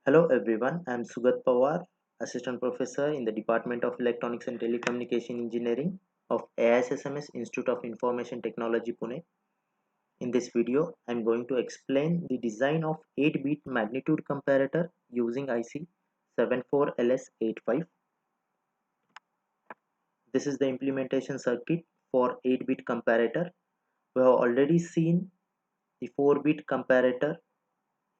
Hello everyone, I am Sugat Pawar, Assistant Professor in the Department of Electronics and Telecommunication Engineering of AISSMS Institute of Information Technology Pune. In this video, I am going to explain the design of 8-bit magnitude comparator using IC 74LS85. This is the implementation circuit for 8-bit comparator. We have already seen the 4-bit comparator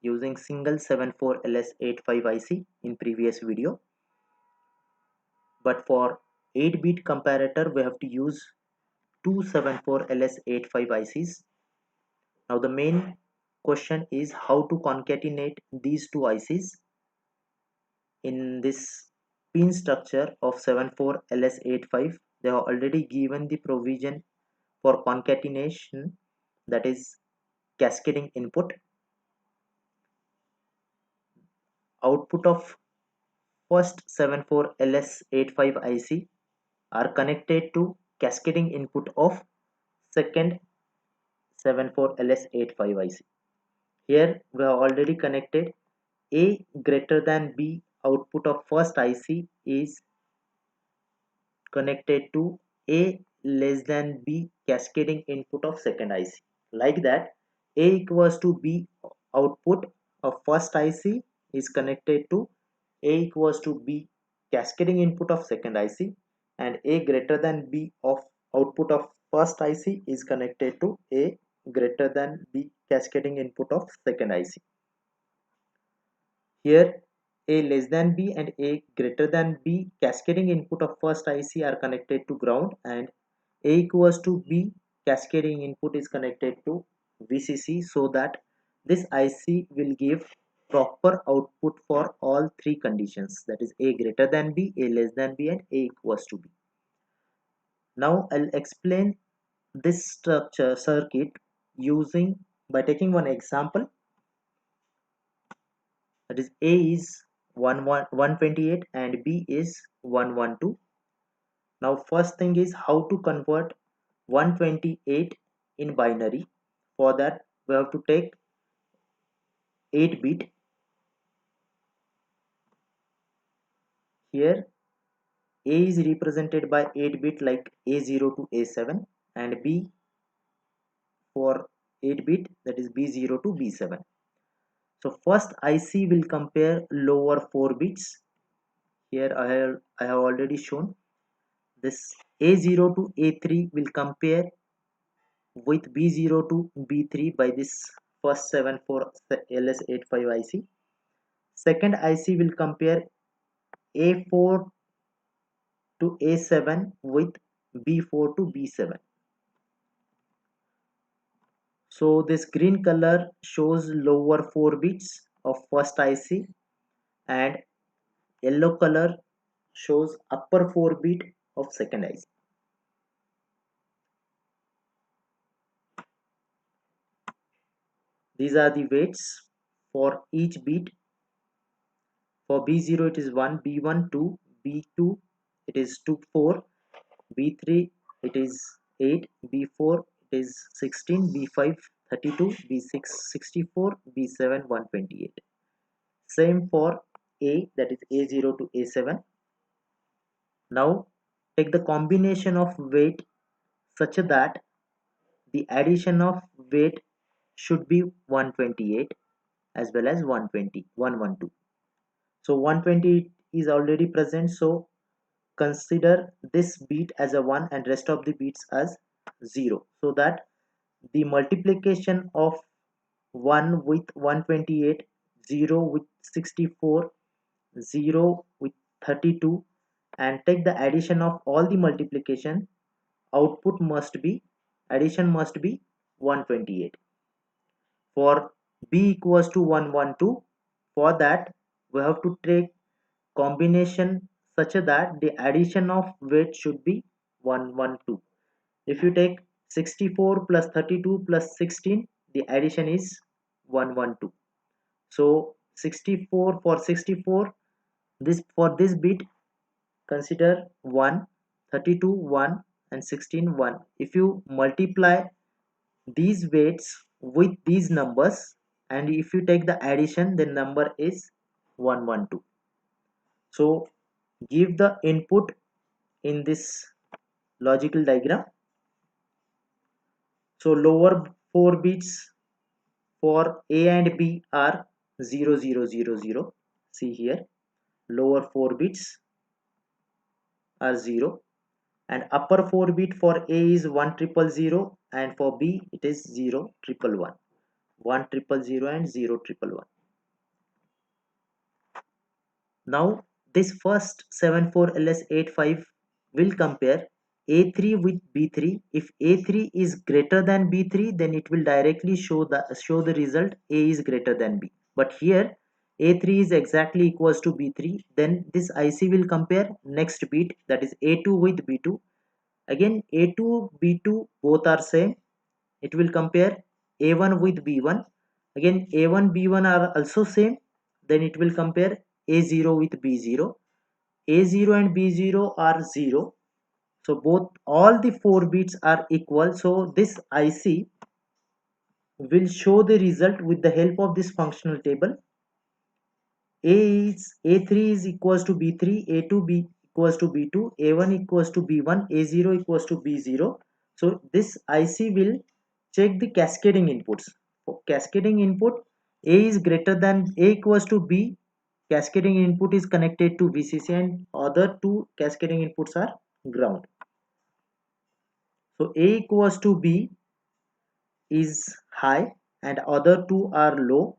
using single 74LS85 IC in previous video. But for 8-bit comparator we have to use 274LS85 ICs. Now the main question is how to concatenate these two ICs in this pin structure of 74LS85. They have already given the provision for concatenation, that is cascading input. Output of first 74LS85 IC are connected to cascading input of second 74LS85 IC. Here we have already connected A greater than B. Output of first IC is connected to A less than B cascading input of second IC. Like that, A equals to B output of first IC is connected to A equals to B cascading input of second IC, and A greater than B of output of first IC is connected to A greater than B cascading input of second IC. Here A less than B and A greater than B cascading input of first IC are connected to ground, and A equals to B cascading input is connected to VCC, so that this IC will give proper output for all three conditions, that is A greater than B, A less than B, and A equals to B. Now I'll explain this structure circuit using by taking one example, that is A is 128 and B is 112. Now first thing is how to convert 128 in binary. For that we have to take 8 bit. Here A is represented by 8 bit like A0 to A7, and B for 8 bit, that is B0 to B7. So first IC will compare lower 4 bits. Here I have already shown this. A0 to A3 will compare with B0 to B3 by this first 74LS85 IC. Second IC will compare A4 to A7 with B4 to B7. So this green color shows lower 4 bits of first IC, and yellow color shows upper 4 bit of second IC. These are the weights for each bit. For B0 it is 1, B1 2, B2 it is 2 4, B3 it is 8, B4 it is 16, B5 32, B6 64, B7 128. Same for A, that is A0 to A7. Now take the combination of weight such that the addition of weight should be 128 as well as 120, 112. So 120 is already present, so consider this bit as a 1 and rest of the bits as 0, so that the multiplication of 1 with 128, 0 with 64, 0 with 32, and take the addition of all the multiplication, output must be, addition must be 128. For B equals to 112, for that we have to take combination such that the addition of weight should be 112. If you take 64 plus 32 plus 16, the addition is 112. So 64 for 64, this for this bit consider 1, 32 1, and 16 1. If you multiply these weights with these numbers and if you take the addition, the number is 112. So give the input in this logical diagram. So lower 4 bits for A and B are 0 0 0 0. See here, lower 4 bits are 0, and upper 4 bit for A is 1000 and for B it is 0111, 1000 and 0111. Now this first 74LS85 will compare A3 with B3. If A3 is greater than B3, then it will directly show the result A is greater than B. But here A3 is exactly equals to B3. Then this IC will compare next bit, that is A2 with B2. Again A2 B2 both are same. It will compare A1 with B1. Again A1 B1 are also same. Then it will compare A0 with B0. A0 and B0 are 0. So both all the 4 bits are equal. So this IC will show the result with the help of this functional table. A3 is equals to B3, A2 B equals to B2, A1 equals to B1, A0 equals to B0. So this IC will check the cascading inputs. For cascading input, A is greater than A equals to B. Cascading input is connected to VCC and other two cascading inputs are ground. So A equals to B is high and other two are low.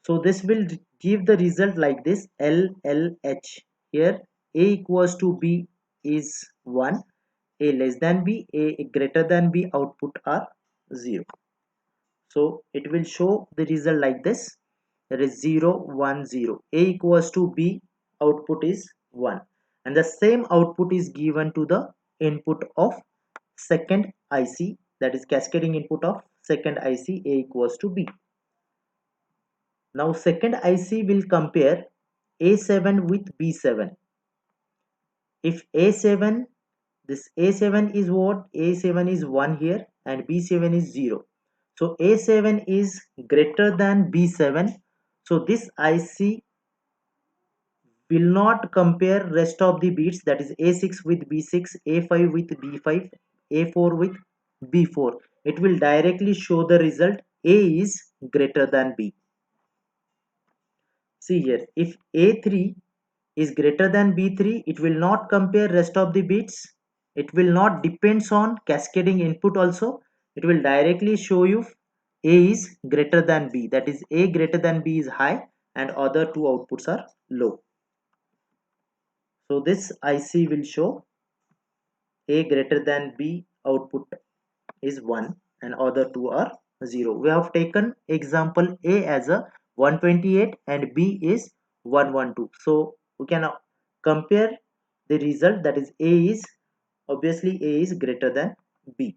So this will give the result like this, LLH. Here A equals to B is 1, A less than B, A greater than B output are 0. So it will show the result like this, that is 0 1 0. A equals to B, output is 1, and the same output is given to the input of second IC, that is cascading input of second IC, A equals to B. Now second IC will compare A7 with B7. If A7, this A7 is what? A7 is 1 here and B7 is 0. So A7 is greater than B7. So this IC will not compare rest of the bits, that is A6 with B6, A5 with B5, A4 with B4. It will directly show the result A is greater than B. See here, if A3 is greater than B3, it will not compare rest of the bits. It will not depends on cascading input also. It will directly show you A is greater than B. That is A greater than B is high and other two outputs are low. So this IC will show A greater than B output is 1 and other two are 0. We have taken example A as a 128 and B is 112. So we can compare the result, that is A is obviously A is greater than B.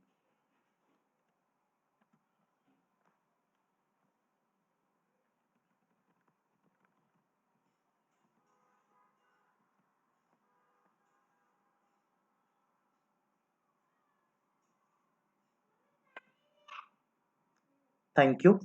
Thank you.